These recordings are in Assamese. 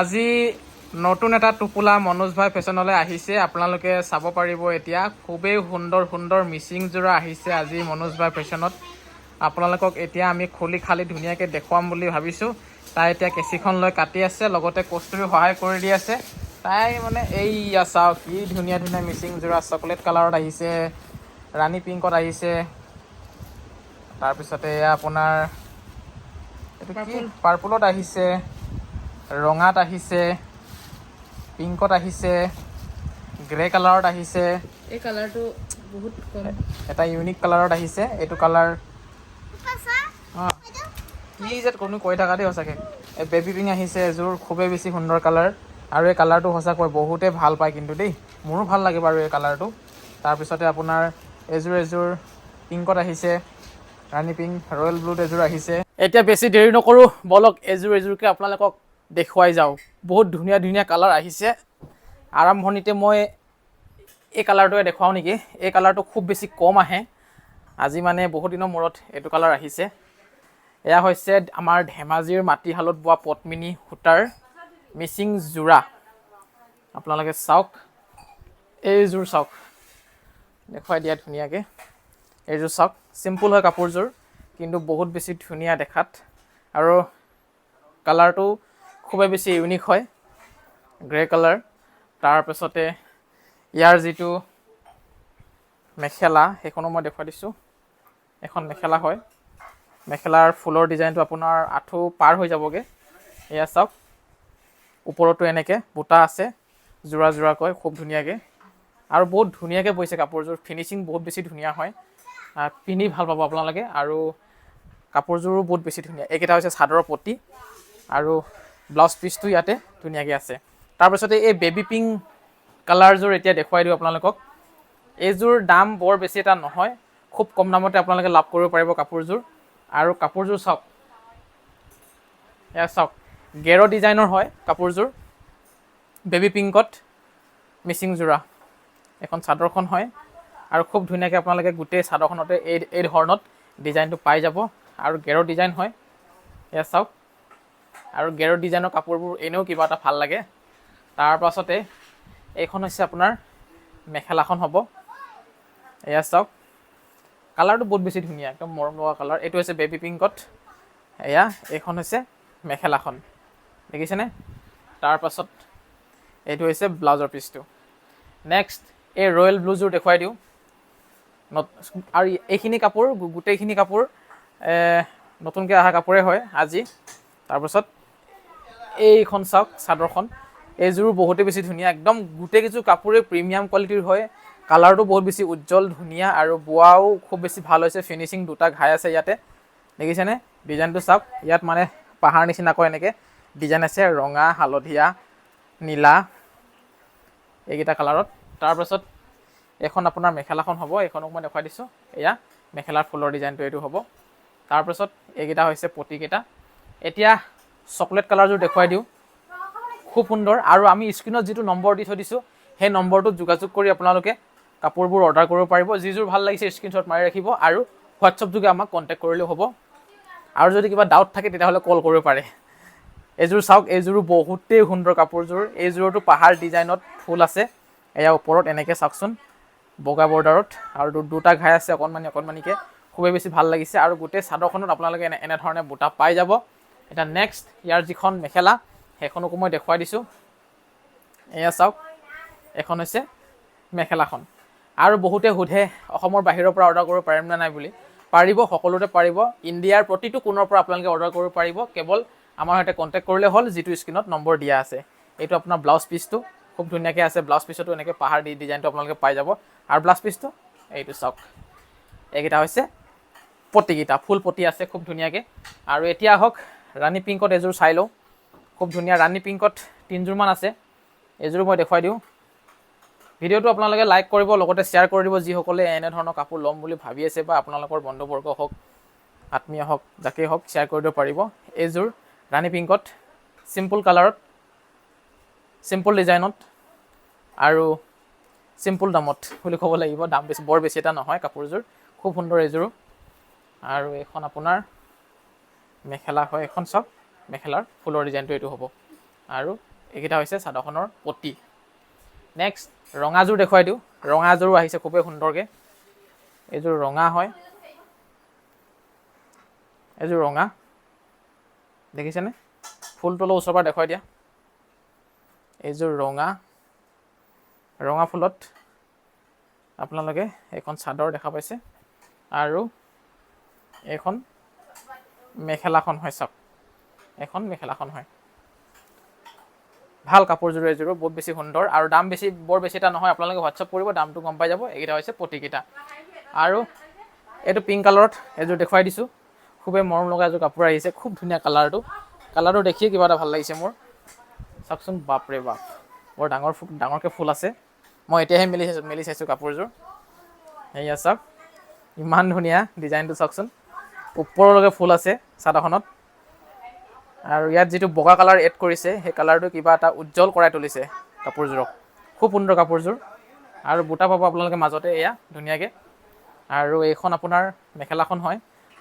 আজি নতুন এটা টোপোলা মনোজ ভাই ফেশ্বনলৈ আহিছে। আপোনালোকে চাব পাৰিব এতিয়া খুবেই সুন্দৰ সুন্দৰ মিচিং যোৰা আহিছে আজি মনোজ ভাই ফেশ্বনত। আপোনালোকক এতিয়া আমি খুলি খালি ধুনীয়াকৈ দেখুৱাম বুলি ভাবিছোঁ। তাই এতিয়া কেঁচিখন লৈ কাটি আছে, লগতে কষ্টুৰি সহায় কৰি দি আছে। তাই মানে এইয়া চাওক কি ধুনীয়া ধুনীয়া মিচিং যোৰা চকলেট কালাৰত আহিছে, ৰাণী পিংকত আহিছে, তাৰপিছতে এয়া আপোনাৰ এইটো কি পাৰ্পলত আহিছে, ৰঙাত আহিছে, পিংকত আহিছে, গ্ৰে কালাৰত আহিছে। এই কালাৰটো বহুত কম, এটা ইউনিক কালাৰত আহিছে। এইটো কালাৰ কি যে কোনো কৈ থকা দেই সঁচাকৈ। এই বেবী পিংক আহিছে এযোৰ, খুবেই বেছি সুন্দৰ কালাৰ। আৰু এই কালাৰটো সঁচাকৈ বহুতেই ভাল পায় কিন্তু দেই, মোৰো ভাল লাগে বাৰু এই কালাৰটো। তাৰপিছতে আপোনাৰ এযোৰ পিংকত আহিছে, ৰাণী পিংক, ৰয়েল ব্লুত এযোৰ আহিছে। এতিয়া বেছি দেৰি নকৰোঁ, বলক এযোৰকৈ আপোনালোকক দেখুৱাই যাওঁ। বহুত ধুনীয়া ধুনীয়া কালাৰ আহিছে। আৰম্ভণিতে মই এই কালাৰটোৱে দেখুৱাওঁ নেকি। এই কালাৰটো খুব বেছি কম আহে, আজি মানে বহুত দিনৰ মূৰত এইটো কালাৰ আহিছে। এয়া হৈছে আমাৰ ধেমাজিৰ মাটিশালত বোৱা পদ্মিনী সূতাৰ মিচিং যোৰা। আপোনালোকে চাওক, এইযোৰ চাওক, দেখুৱাই দিয়া ধুনীয়াকৈ। এইযোৰ চাওক, চিম্পুল হয় কাপোৰযোৰ, কিন্তু বহুত বেছি ধুনীয়া দেখাত। আৰু কালাৰটো খুবেই বেছি ইউনিক হয়, গ্ৰে কালাৰ। তাৰপিছতে ইয়াৰ যিটো মেখেলা, সেইখনো মই দেখুৱাই দিছোঁ। এখন মেখেলা হয়, মেখেলাৰ ফুলৰ ডিজাইনটো আপোনাৰ আঁঠু পাৰ হৈ যাবগৈ। এয়া চাওক, ওপৰতো এনেকৈ বুটা আছে যোৰা যোৰাকৈ, খুব ধুনীয়াকৈ। আৰু বহুত ধুনীয়াকৈ বৈছে কাপোৰযোৰ, ফিনিচিং বহুত বেছি ধুনীয়া হয়, পিন্ধি ভাল পাব আপোনালোকে। আৰু কাপোৰযোৰো বহুত বেছি ধুনীয়া। এইকেইটা হৈছে চাদৰৰ পটি, আৰু ব্লাউজ পিচটো ইয়াতে ধুনীয়াকৈ আছে। তাৰপিছতে এই বেবী পিংক কালাৰযোৰ এতিয়া দেখুৱাই দিওঁ আপোনালোকক। এইযোৰ দাম বৰ বেছি এটা নহয়, খুব কম দামতে আপোনালোকে লাভ কৰিব পাৰিব কাপোৰযোৰ। আৰু কাপোৰযোৰ চাওক, এয়া চাওক, গেৰ ডিজাইনৰ হয় কাপোৰযোৰ, বেবী পিংকত মিচিং যোৰা। এখন চাদৰখন হয়, আৰু খুব ধুনীয়াকৈ আপোনালোকে গোটেই চাদৰখনতে এই ধৰণত ডিজাইনটো পাই যাব। আৰু গেৰৰ ডিজাইন হয়, এয়া চাওক। আৰু গেৰৰ ডিজাইনৰ কাপোৰবোৰ এনেও কিবা এটা ভাল লাগে। তাৰপাছতে এইখন হৈছে আপোনাৰ মেখেলাখন হ'ব। এয়া চাওক, কালাৰটো বহুত বেছি ধুনীয়া, একদম মৰম লগা কালাৰ। এইটো হৈছে বেবী পিংকত। এয়া এইখন হৈছে মেখেলাখন, দেখিছেনে? তাৰপাছত এইটো হৈছে ব্লাউজৰ পিচটো। নেক্সট এই ৰয়েল ব্লুযোৰ দেখুৱাই দিওঁ। আৰু এইখিনি কাপোৰ, গোটেইখিনি কাপোৰ নতুনকৈ অহা কাপোৰে হয় আজি। তাৰপাছত এইখন চাওক চাদৰখন, এইযোৰো বহুতেই বেছি ধুনীয়া, একদম গোটেইকেইযোৰ কাপোৰে প্ৰিমিয়াম কোৱালিটিৰ হয়। কালাৰটো বহুত বেছি উজ্জ্বল ধুনীয়া, আৰু বোৱাও খুব বেছি ভাল হৈছে। ফিনিচিং দুটা ঘাই আছে ইয়াতে, দেখিছেনে? ডিজাইনটো চাওক, ইয়াত মানে পাহাৰ নিচিনাকৈ এনেকৈ ডিজাইন আছে, ৰঙা, হালধীয়া, নীলা, এইকেইটা কালাৰত। তাৰপাছত এখন আপোনাৰ মেখেলাখন হ'ব, এইখনক মই দেখুৱাই দিছোঁ। এয়া মেখেলাৰ ফুলৰ ডিজাইনটো এইটো হ'ব। তাৰপাছত এইকেইটা হৈছে পটিকেইটা। এতিয়া চকলেট কালাৰযোৰ দেখুৱাই দিওঁ, খুব সুন্দৰ। আৰু আমি স্ক্ৰীণত যিটো নম্বৰ দি থৈ দিছোঁ, সেই নম্বৰটোত যোগাযোগ কৰি আপোনালোকে কাপোৰবোৰ অৰ্ডাৰ কৰিব পাৰিব। যিযোৰ ভাল লাগিছে স্ক্ৰীণশ্বট মাৰি ৰাখিব, আৰু হোৱাটছআপ যোগে আমাক কণ্টেক্ট কৰিলেও হ'ব। আৰু যদি কিবা ডাউট থাকে তেতিয়াহ'লে কল কৰিব পাৰে। এইযোৰ চাওক, এইযোৰো বহুতেই সুন্দৰ কাপোৰযোৰ। এইযোৰতো পাহাৰ ডিজাইনত ফুল আছে, এয়া ওপৰত এনেকৈ চাওকচোন, বগা বৰ্ডাৰত, আৰু দুটা ঘাই আছে অকণমানিকৈ, খুবেই বেছি ভাল লাগিছে। আৰু গোটেই চাদৰখনত আপোনালোকে এনেধৰণে বুটা পাই যাব। এতিয়া নেক্সট ইয়াৰ যিখন মেখেলা, সেইখনকো মই দেখুৱাই দিছোঁ। এয়া চাওক, এখন হৈছে মেখেলাখন। আৰু বহুতে সোধে অসমৰ বাহিৰৰ পৰা অৰ্ডাৰ কৰিব পাৰিম নে নাই বুলি। পাৰিব, সকলোতে পাৰিব। ইণ্ডিয়াৰ প্ৰতিটো কোণৰ পৰা আপোনালোকে অৰ্ডাৰ কৰিব পাৰিব, কেৱল আমাৰ সৈতে কণ্টেক্ট কৰিলে হ'ল, যিটো স্ক্ৰীণত নম্বৰ দিয়া আছে। এইটো আপোনাৰ ব্লাউজ পিচটো খুব ধুনীয়াকৈ আছে। ব্লাউজ পিচতো এনেকৈ পাহাৰ ডিজাইনটো আপোনালোকে পাই যাব। আৰু ব্লাউজ পিচটো এইটো চাওক, এইকেইটা হৈছে পটিকেইটা, ফুল পটি আছে খুব ধুনীয়াকৈ। আৰু এতিয়া আহক ৰাণী পিংকত এযোৰ চাই লওঁ, খুব ধুনীয়া। ৰাণী পিংকত 3যোৰমান আছে, এইযোৰো মই দেখুৱাই দিওঁ। ভিডিঅ'টো আপোনালোকে লাইক কৰিব, লগতে শ্বেয়াৰ কৰি দিব যিসকলে এনেধৰণৰ কাপোৰ ল'ম বুলি ভাবি আছে, বা আপোনালোকৰ বন্ধুবৰ্গ হওক, আত্মীয় হওক, যাকেই হওক শ্বেয়াৰ কৰি দিব পাৰিব। এইযোৰ ৰাণী পিংকত, চিম্পুল কালাৰত, চিম্পুল ডিজাইনত, আৰু চিম্পুল দামত বুলি ক'ব লাগিব। দাম বৰ বেছি এটা নহয় কাপোৰযোৰ, খুব সুন্দৰ এইযোৰো। আৰু এইখন আপোনাৰ মেখেলা হয়, এখন চাওক, মেখেলাৰ ফুলৰ ডিজাইনটো এইটো হ'ব। আৰু এইকেইটা হৈছে চাদৰখনৰ পটি। নেক্সট ৰঙাযোৰ দেখুৱাই দিওঁ। ৰঙাযোৰো আহিছে খুবেই সুন্দৰকৈ। এইযোৰ ৰঙা হয়, এইযোৰ ৰঙা দেখিছেনে? ফুলটো অলপ ওচৰৰ পৰা দেখুৱাই দিয়া। এইযোৰ ৰঙা, ৰঙা ফুলত আপোনালোকে এইখন চাদৰ দেখা পাইছে আৰু এইখন মেখেলাখন হয়। চাওক, এখন মেখেলাখন হয়। ভাল কাপোৰযোৰ এযোৰো, বহুত বেছি সুন্দৰ আৰু দাম বৰ বেছি এটা নহয়। আপোনালোকে হোৱাটছআপ কৰিব, দামটো গম পাই যাব। এইকেইটা হৈছে পটিকেইটা। আৰু এইটো পিংক কালাৰত এযোৰ দেখুৱাই দিছোঁ। খুবেই মৰম লগা এযোৰ কাপোৰ আহিছে, খুব ধুনীয়া কালাৰটো। কালাৰটো দেখিয়ে কিবা এটা ভাল লাগিছে মোৰ। চাওকচোন, বাপৰে বাপ, বৰ ডাঙৰকৈ ফুল আছে। মই এতিয়াহে মেলি চাইছোঁ কাপোৰযোৰ। সেয়া চাওক, ইমান ধুনীয়া ডিজাইনটো চাওকচোন। ওপৰলৈকে ফুল আছে চাদৰখনত। আৰু ইয়াত যিটো বগা কালাৰ এড কৰিছে, সেই কালাৰটো কিবা এটা উজ্জ্বল কৰাই তুলিছে কাপোৰযোৰক। খুব সুন্দৰ কাপোৰযোৰ। আৰু বুটা পাব আপোনালোকে মাজতে এয়া ধুনীয়াকৈ। আৰু এইখন আপোনাৰ মেখেলাখন হয়।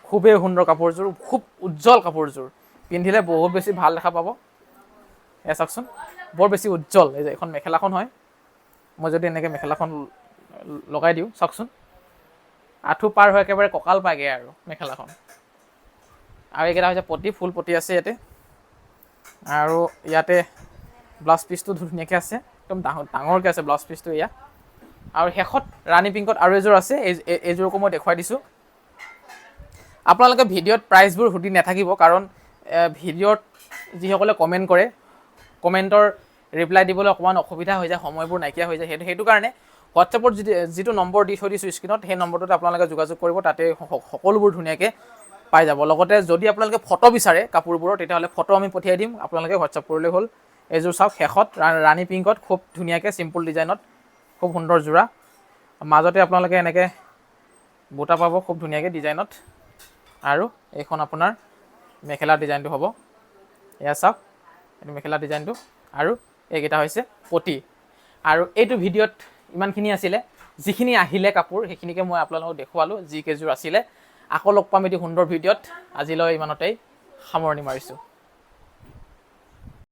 খুবেই সুন্দৰ কাপোৰযোৰ, খুব উজ্জ্বল কাপোৰযোৰ। পিন্ধিলে বহুত বেছি ভাল দেখা পাব। এয়া চাওকচোন, বৰ বেছি উজ্জ্বল। এই যে এখন মেখেলাখন হয়। মই যদি এনেকৈ মেখেলাখন লগাই দিওঁ, চাওকচোন, আঁঠু পাৰ হৈ একেবাৰে কঁকাল পায়গৈ আৰু মেখেলাখন। আৰু এইকেইটা হৈছে পটি, ফুল পটি আছে ইয়াতে। আৰু ইয়াতে ব্লাউজ পিচটো ধুনীয়াকৈ আছে, একদম ডাঙৰকৈ আছে ব্লাউজ পিচটো এয়া। আৰু শেষত ৰাণী পিংকত আৰু এযোৰ আছে, এইযোৰকো মই দেখুৱাই দিছোঁ। আপোনালোকে ভিডিঅ'ত প্ৰাইচবোৰ সুধি নাথাকিব, কাৰণ ভিডিঅ'ত যিসকলে কমেণ্ট কৰে, কমেণ্টৰ ৰিপ্লাই দিবলৈ অকণমান অসুবিধা হৈ যায়, সময়বোৰ নাইকিয়া হৈ যায়। সেইটো কাৰণে হোৱাটছএপত যিটো নম্বৰ দি থৈ দিছোঁ স্ক্ৰীণত, সেই নম্বৰটোতে আপোনালোকে যোগাযোগ কৰিব। তাতে সকলোবোৰ ধুনীয়াকৈ পাই যাব। লগতে যদি আপোনালোকে ফটো বিচাৰে কাপোৰবোৰৰ, তেতিয়াহ'লে ফটো আমি পঠিয়াই দিম, আপোনালোকে হোৱাটছআপ কৰিলেই হ'ল। এইযোৰ চাওক, শেষত ৰাণী পিংকত খুব ধুনীয়াকৈ চিম্পুল ডিজাইনত, খুব সুন্দৰ যোৰা। মাজতে আপোনালোকে এনেকৈ বুটা পাব খুব ধুনীয়াকৈ ডিজাইনত। আৰু এইখন আপোনাৰ মেখেলা ডিজাইনটো হ'ব। এয়া চাওক, এইটো মেখেলা ডিজাইনটো। আৰু এইকেইটা হৈছে পটি। আৰু এইটো ভিডিঅ'ত ইমানখিনি আছিলে। যিখিনি আহিলে কাপোৰ, সেইখিনিকে মই আপোনালোকক দেখুৱালোঁ, যি কেইযোৰ আছিলে। আকৌ লগ পাম এটি সুন্দৰ ভিডিঅ'ত। আজিলৈ ইমানতেই সামৰণি মাৰিছোঁ।